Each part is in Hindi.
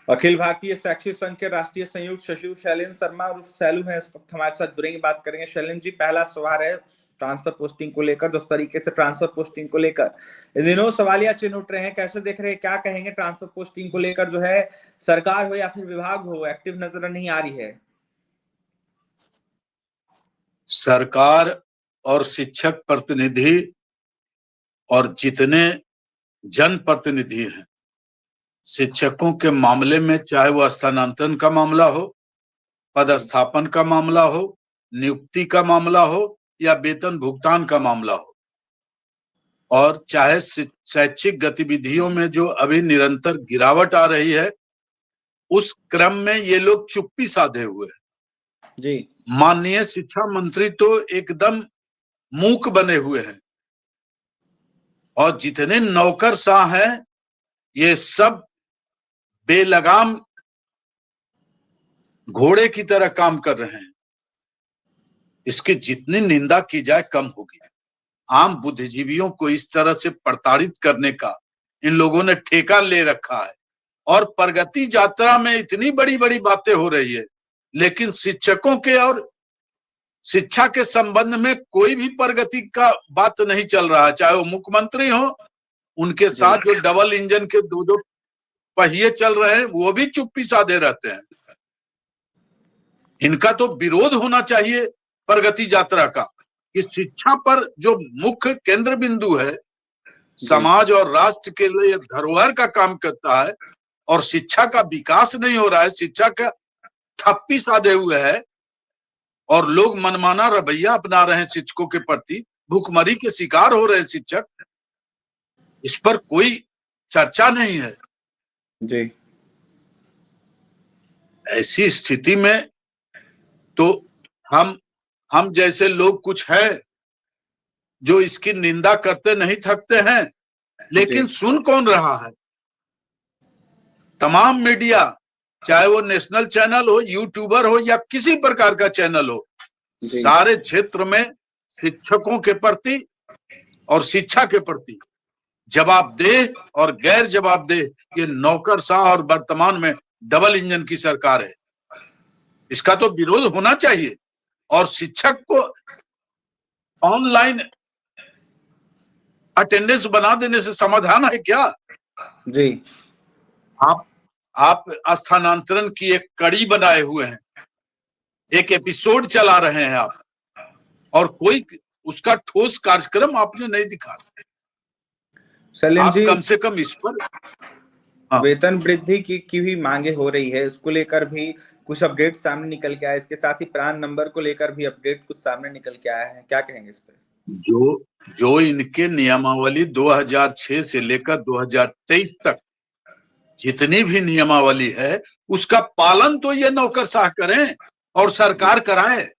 अखिल भारतीय शैक्षिक संघ के राष्ट्रीय संयुक्त सचिव शैलेंद्र शर्मा और सैलू हैं इस वक्त हमारे साथ जुड़ेंगे, बात करेंगे। शैलेंद्र जी, पहला सवाल है ट्रांसफर पोस्टिंग को लेकर। जिस तरीके से ट्रांसफर पोस्टिंग को लेकर इन दिनों सवालिया चिन्ह उठ रहे हैं, कैसे देख रहे हैं, क्या कहेंगे ट्रांसफर पोस्टिंग को लेकर? जो है सरकार हो या फिर विभाग हो, एक्टिव नजर नहीं आ रही है। सरकार और शिक्षक प्रतिनिधि और जितने जनप्रतिनिधि हैं, शिक्षकों के मामले में, चाहे वो स्थानांतरण का मामला हो, पदस्थापन का मामला हो, नियुक्ति का मामला हो या वेतन भुगतान का मामला हो, और चाहे शैक्षिक गतिविधियों में जो अभी निरंतर गिरावट आ रही है, उस क्रम में ये लोग चुप्पी साधे हुए हैं जी। माननीय शिक्षा मंत्री तो एकदम मूक बने हुए हैं, और जितने नौकरशाह हैं ये सब बेलगाम घोड़े की तरह काम कर रहे हैं। इसकी जितनी निंदा की जाए कम होगी। आम बुद्धिजीवियों को इस तरह से प्रताड़ित करने का इन लोगों ने ठेका ले रखा है, और प्रगति यात्रा में इतनी बड़ी बड़ी बातें हो रही है, लेकिन शिक्षकों के और शिक्षा के संबंध में कोई भी प्रगति का बात नहीं चल रहा है। चाहे वो मुख्यमंत्री हो, उनके साथ जो डबल इंजन के दो दो पहिए चल रहे हैं, वो भी चुप्पी साधे रहते हैं। इनका तो विरोध होना चाहिए प्रगति यात्रा का, कि शिक्षा पर जो मुख्य केंद्र बिंदु है, समाज और राष्ट्र के लिए धरोहर का काम करता है, और शिक्षा का विकास नहीं हो रहा है, शिक्षा का ठप्पी साधे हुए है, और लोग मनमाना रवैया अपना रहे हैं शिक्षकों के प्रति, भूखमरी के शिकार हो रहे हैं शिक्षक। इस पर कोई चर्चा नहीं है जी। ऐसी स्थिति में तो हम जैसे लोग कुछ है जो इसकी निंदा करते नहीं थकते हैं, लेकिन सुन कौन रहा है? तमाम मीडिया, चाहे वो नेशनल चैनल हो, यूट्यूबर हो या किसी प्रकार का चैनल हो, सारे क्षेत्र में शिक्षकों के प्रति और शिक्षा के प्रति जवाबदेह और गैर जवाबदेह ये नौकरशाह और वर्तमान में डबल इंजन की सरकार है। इसका तो विरोध होना चाहिए, और शिक्षक को ऑनलाइन अटेंडेंस बना देने से समाधान है क्या? जी। आप स्थानांतरण की एक कड़ी बनाए हुए हैं, एक एपिसोड चला रहे हैं आप, और कोई उसका ठोस कार्यक्रम आपने नहीं दिखा। आप कम से कम इस पर वेतन वृद्धि की भी मांगे हो रही है, इसको लेकर भी कुछ अपडेट सामने निकल के आया। इसके साथ ही प्राण नंबर को लेकर भी अपडेट कुछ सामने निकल के आया है, क्या कहेंगे इस पर? जो इनके नियमावली 2006 से लेकर 2023 तक जितनी भी नियमावली है, उसका पालन तो ये नौकरशाह करें और सरकार कराए।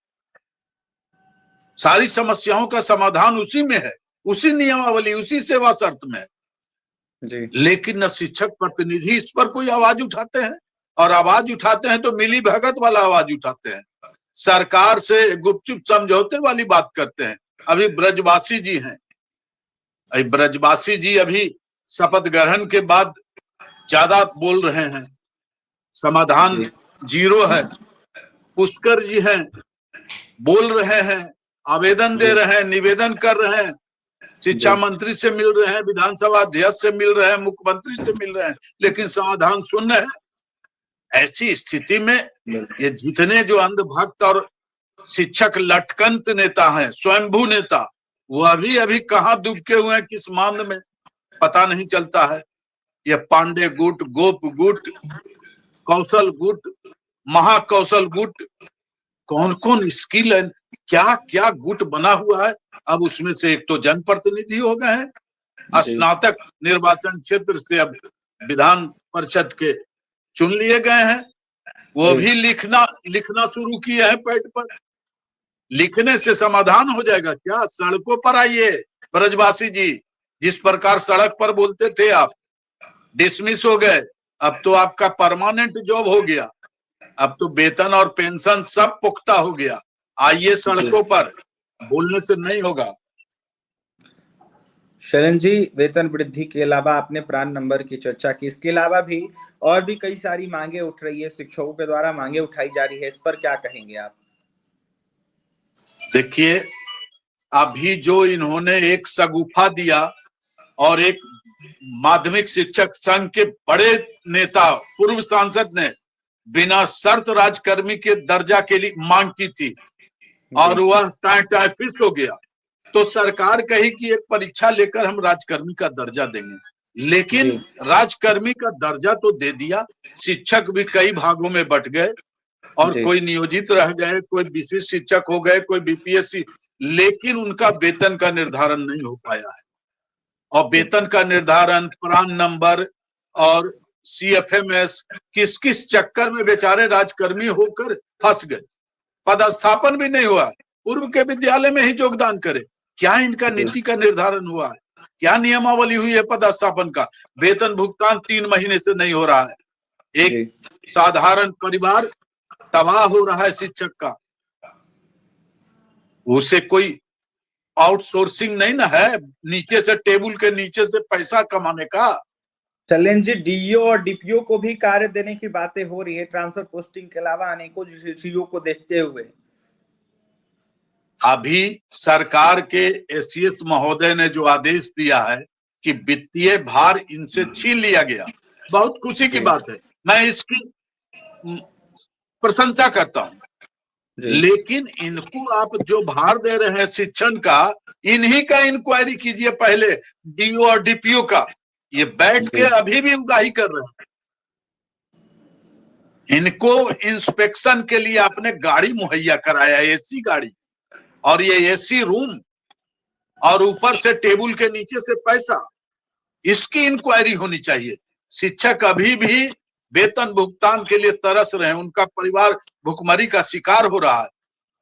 सारी समस्याओं का समाधान उसी में है, उसी नियमावली, उसी सेवा शर्त में जी। लेकिन न शिक्षक प्रतिनिधि इस पर कोई आवाज उठाते हैं, और आवाज उठाते हैं तो मिली भगत वाला आवाज उठाते हैं, सरकार से गुपचुप समझौते वाली बात करते हैं। अभी ब्रजवासी जी हैं, ब्रजवासी जी अभी शपथ ग्रहण के बाद ज्यादा बोल रहे हैं, समाधान जीरो है। पुष्कर जी हैं, बोल रहे हैं, आवेदन दे रहे हैं, निवेदन कर रहे हैं, शिक्षा मंत्री से मिल रहे हैं, विधानसभा अध्यक्ष से मिल रहे हैं, मुख्यमंत्री से मिल रहे हैं, लेकिन समाधान शून्य है। ऐसी स्थिति में ये जितने जो अंधभक्त और शिक्षक लटकंत नेता हैं, स्वयंभू नेता, वो अभी कहाँ डूबके हुए हैं, किस मांद में, पता नहीं चलता है। ये पांडे गुट, गोप गुट, कौशल गुट, महाकौशल गुट, कौन कौन स्किल है, क्या क्या गुट बना हुआ है। अब उसमें से एक तो जनप्रतिनिधि हो गए हैं, स्नातक निर्वाचन क्षेत्र से अब विधान परिषद के चुन लिए गए हैं, वो भी लिखना शुरू किए हैं पैड पर। लिखने से समाधान हो जाएगा क्या? सड़कों पर आइए ब्रजवासी जी, जिस प्रकार सड़क पर बोलते थे आप, डिसमिस हो गए, अब तो आपका परमानेंट जॉब हो गया, अब तो वेतन और पेंशन सब पुख्ता हो गया। आइए सड़कों पर, बोलने से नहीं होगा। शैलेंद्र जी, वेतन वृद्धि के अलावा आपने प्राण नंबर की चर्चा की, इसके अलावा भी और भी कई सारी मांगे उठ रही है, शिक्षकों के द्वारा मांगे उठाई जा रही है, इस पर क्या कहेंगे आप? देखिए, अभी जो इन्होंने एक शगुफा दिया और एक माध्यमिक शिक्षक संघ के बड़े नेता पूर्व सांसद ने बिना शर्त राजकर्मी के दर्जा के लिए मांग की थी और वह टाई फिस हो गया, तो सरकार कही कि एक परीक्षा लेकर हम राजकर्मी का दर्जा देंगे, लेकिन राजकर्मी का दर्जा तो दे दिया, शिक्षक भी कई भागों में बंट गए और कोई नियोजित रह गए, कोई विशिष्ट शिक्षक हो गए, कोई बीपीएससी, लेकिन उनका वेतन का निर्धारण नहीं हो पाया है। और वेतन का निर्धारण, प्राण नंबर और सीएफएमएस, किस किस चक्कर में बेचारे राजकर्मी होकर फंस गए। पदस्थापन भी नहीं हुआ, पूर्व के विद्यालय में ही योगदान करे। क्या इनका नीति का निर्धारण हुआ है? क्या नियमावली हुई है पदस्थापन का? वेतन भुगतान 3 महीने से नहीं हो रहा है। एक साधारण परिवार तबाह हो रहा है शिक्षक का। उसे कोई आउटसोर्सिंग नहीं ना है, नीचे से टेबल के नीचे से पैसा कमाने का। शैलेंद्र जी, डीईओ और डीपीओ को भी कार्य देने की बातें हो रही है, ट्रांसफर पोस्टिंग के अलावा अनेकों चीजों को देखते हुए। अभी सरकार के एसीएस महोदय ने जो आदेश दिया है कि वित्तीय भार इनसे छीन लिया गया, बहुत खुशी की बात है, मैं इसकी प्रशंसा करता हूं। लेकिन इनको आप जो भार दे रहे हैं शिक्षण का, इन्हीं का इंक्वायरी कीजिए पहले, डीओ और डीपीओ का। ये बैठ के अभी भी उगाही कर रहे हैं। इनको इंस्पेक्शन के लिए आपने गाड़ी मुहैया कराया, एसी गाड़ी, और ये एसी रूम, और ऊपर से टेबल के नीचे से पैसा, इसकी इंक्वायरी होनी चाहिए। शिक्षक अभी भी वेतन भुगतान के लिए तरस रहे हैं, उनका परिवार भुखमरी का शिकार हो रहा है।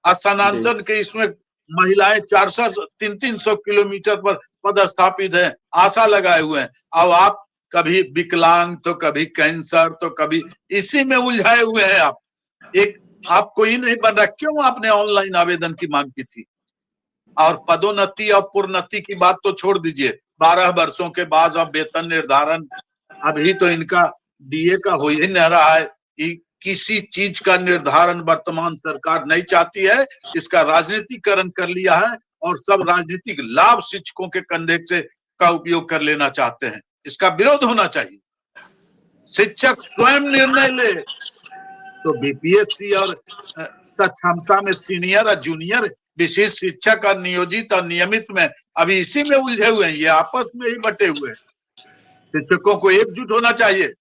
स्थानांतरण के इसमें महिलाएं 400-300 किलोमीटर पर पदस्थापित हैं, आशा लगाए हुए हैं। अब आप कभी विकलांग तो कभी कैंसर तो कभी इसी में उलझाए हुए हैं। आप एक आपको ही नहीं बन रहा, क्यों आपने ऑनलाइन आवेदन की मांग की थी? और पदोन्नति और प्रोन्नति की बात तो छोड़ दीजिए, 12 वर्षों के बाद अब वेतन निर्धारण, अभी तो इनका डीए का हो ही नहीं रहा है। किसी चीज का निर्धारण वर्तमान सरकार नहीं चाहती है, इसका राजनीतिकरण कर लिया है और सब राजनीतिक लाभ शिक्षकों के कंधे से का उपयोग कर लेना चाहते हैं। इसका विरोध होना चाहिए। शिक्षक स्वयं निर्णय ले, तो बीपीएससी और सक्षमता में सीनियर और जूनियर विशेष शिक्षक और नियोजित और नियमित में अभी इसी में उलझे हुए हैं, ये आपस में ही बटे हुए हैं। शिक्षकों को एकजुट होना चाहिए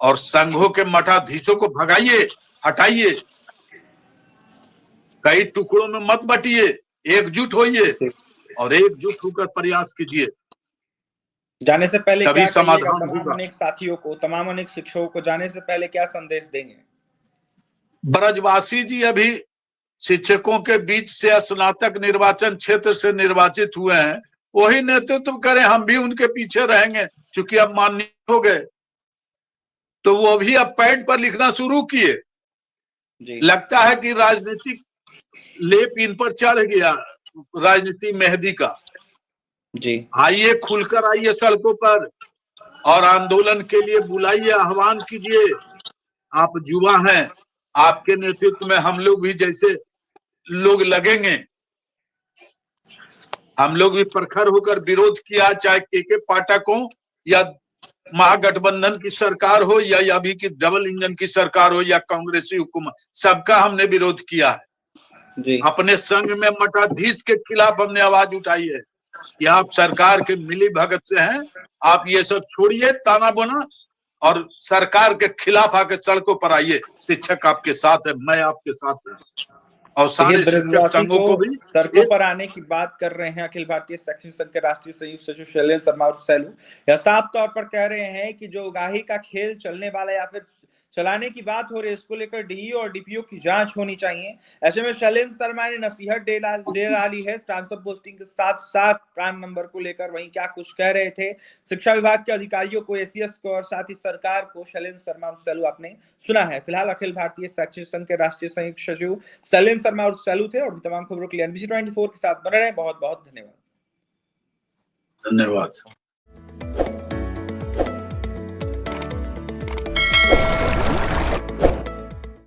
और संघों के मठाधीशों को भगाइए, हटाइए, कई टुकड़ों में मत बटिए, एकजुट होइए और एकजुट होकर प्रयास कीजिए। जाने से पहले तभी क्या कहिएगा समाधान तमाम अनेक साथियों को, तमाम अनेक शिक्षकों को, जाने से पहले क्या संदेश देंगे? ब्रजवासी जी अभी शिक्षकों के बीच से स्नातक निर्वाचन क्षेत्र से निर्वाचित हुए हैं, वही नेतृत्व करें, हम भी उनके पीछे रहेंगे। चूंकि अब माननीय हो गए तो वो भी अब पैड पर लिखना शुरू किए। लगता है कि राजनीतिक लेप इन पर चढ़ गया, राजनीति मेहंदी का। आइए, खुलकर आइए सड़कों पर और आंदोलन के लिए बुलाइए, आह्वान कीजिए। आप युवा हैं, आपके नेतृत्व में हम लोग भी जैसे लोग लगेंगे, हम लोग भी प्रखर होकर विरोध किया, चाहे के पाठक हो या महागठबंधन की सरकार हो या अभी की डबल इंजन की सरकार हो या कांग्रेसी हुकूमत, सबका हमने विरोध किया है। अपने संघ में मठाधीश के खिलाफ हमने आवाज उठाई है कि आप सरकार के मिली भगत से हैं, आप ये सब छोड़िए ताना बोना और सरकार के खिलाफ आके सड़कों पर आइए। शिक्षक आपके साथ है, मैं आपके साथ हूँ और सारे शिक्षक संघों को भी सड़कों पर आने की बात कर रहे हैं। अखिल भारतीय शैक्षणिक संघ के राष्ट्रीय संयुक्त सचिव शैलेंद्र शर्मा और सैलू यह साफ तौर पर कह रहे हैं कि जो उगाही का खेल चलने वाला या फिर चलाने की बात हो रही है, इसको लेकर डीईओ और डीपीओ की जांच होनी चाहिए। ऐसे में शैलेंद्र शर्मा ने नसीहत दे डाली है ट्रांसफर पोस्टिंग के साथ साथ प्राण नंबर को लेकर। वहीं क्या कुछ कह रहे थे शिक्षा विभाग के अधिकारियों को, एसीएस को और साथ ही सरकार को, शैलेंद्र शर्मा और सैलू आपने सुना है। फिलहाल अखिल भारतीय शैक्षणिक संघ के राष्ट्रीय संयुक्त सचिव शैलेंद्र शर्मा और सैलू थे और तमाम खबरों के लिए NBC 24 के साथ बने रहे। बहुत बहुत धन्यवाद। धन्यवाद।